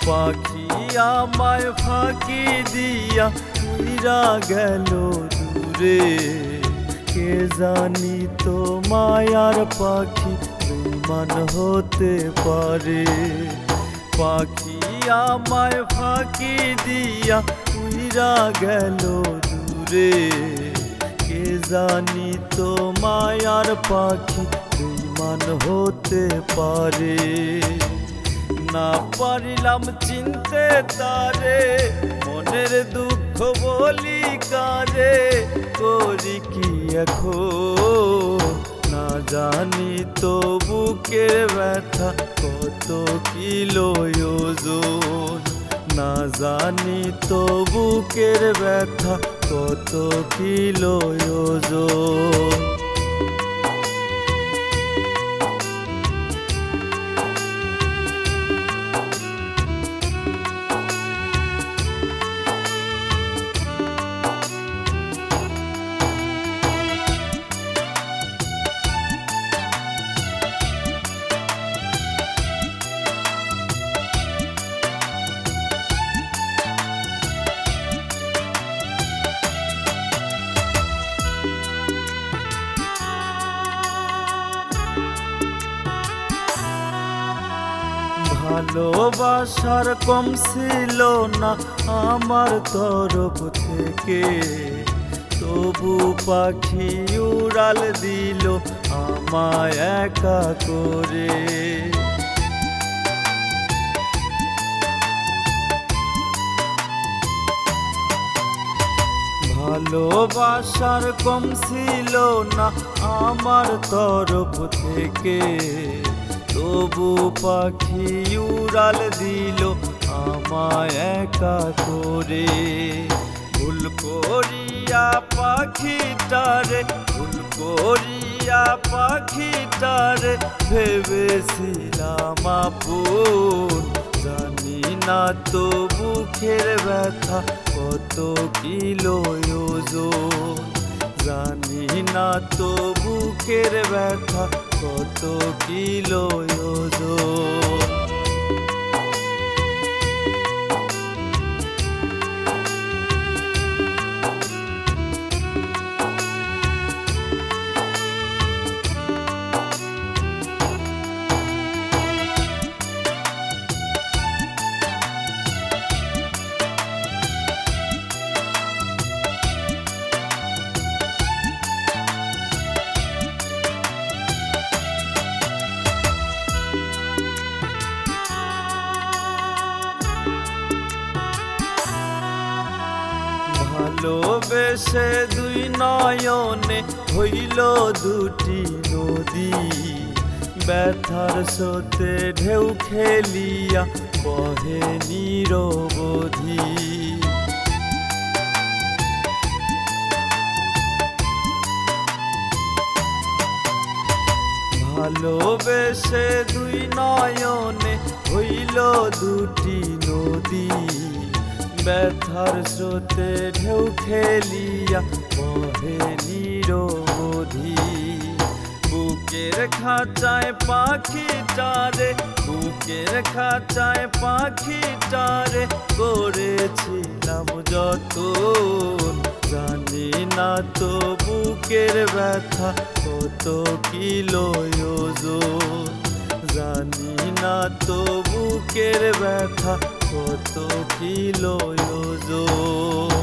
পাখি আমায় ফাঁকি দিয়া উইরা গেল দূরে। কে জানি তো মায়ার পাখি বেঈমান হতে পারে। পাখি আমায় ফাঁকি দিয়া উইরা গেল দূরে। কে জানি তো মায়ার পাখি বেঈমান হতে পারে। না পারিলাম চিনতে তারে, মনের দুঃখ বলি কারে। করি কি এখন না জানি তো বুকের ব্যথা কত কিলো ওজন। না জানি তো বুকের ব্যথা কত কিলো ওজন। ভালোবাসার কম ছিল না আমার তরফ থেকে, তবু পাখি উড়াল দিল আমায় একা করে। ভালোবাসার কম ছিল না আমার তরফ থেকে, তবু পাখি উড়াল দিল আমায় একা করে। ভুল করিয়া পাখিটারে, ভুল করিয়া পাখিটারে ভেবেছিলাম আপন। জানি না তো বুকের ব্যথা কত কিলো ওজন। জানি না তো বুকের ব্যথা কত কিলো ওজন। ভালোবেসে দুই নয়নে হইল দুটি নদী। ব্যথার স্রোতে ঢেউ খেলিয়া বহে নিরবধি। ভালোবেসে দুই নয়নে হইল দুটি নদী। ব্যথার স্রোতে ঢেউ খেলিয়া বহে নিরবধি। বুকের খাঁচায় পাখিটারে, বুকের খাঁচায় পাখিটারে করেছিলাম যতন। জানি না তো বুকের ব্যথা কত কিলো ওজন। জানি না তো বুকের ব্যথা কত কিলো ওজন।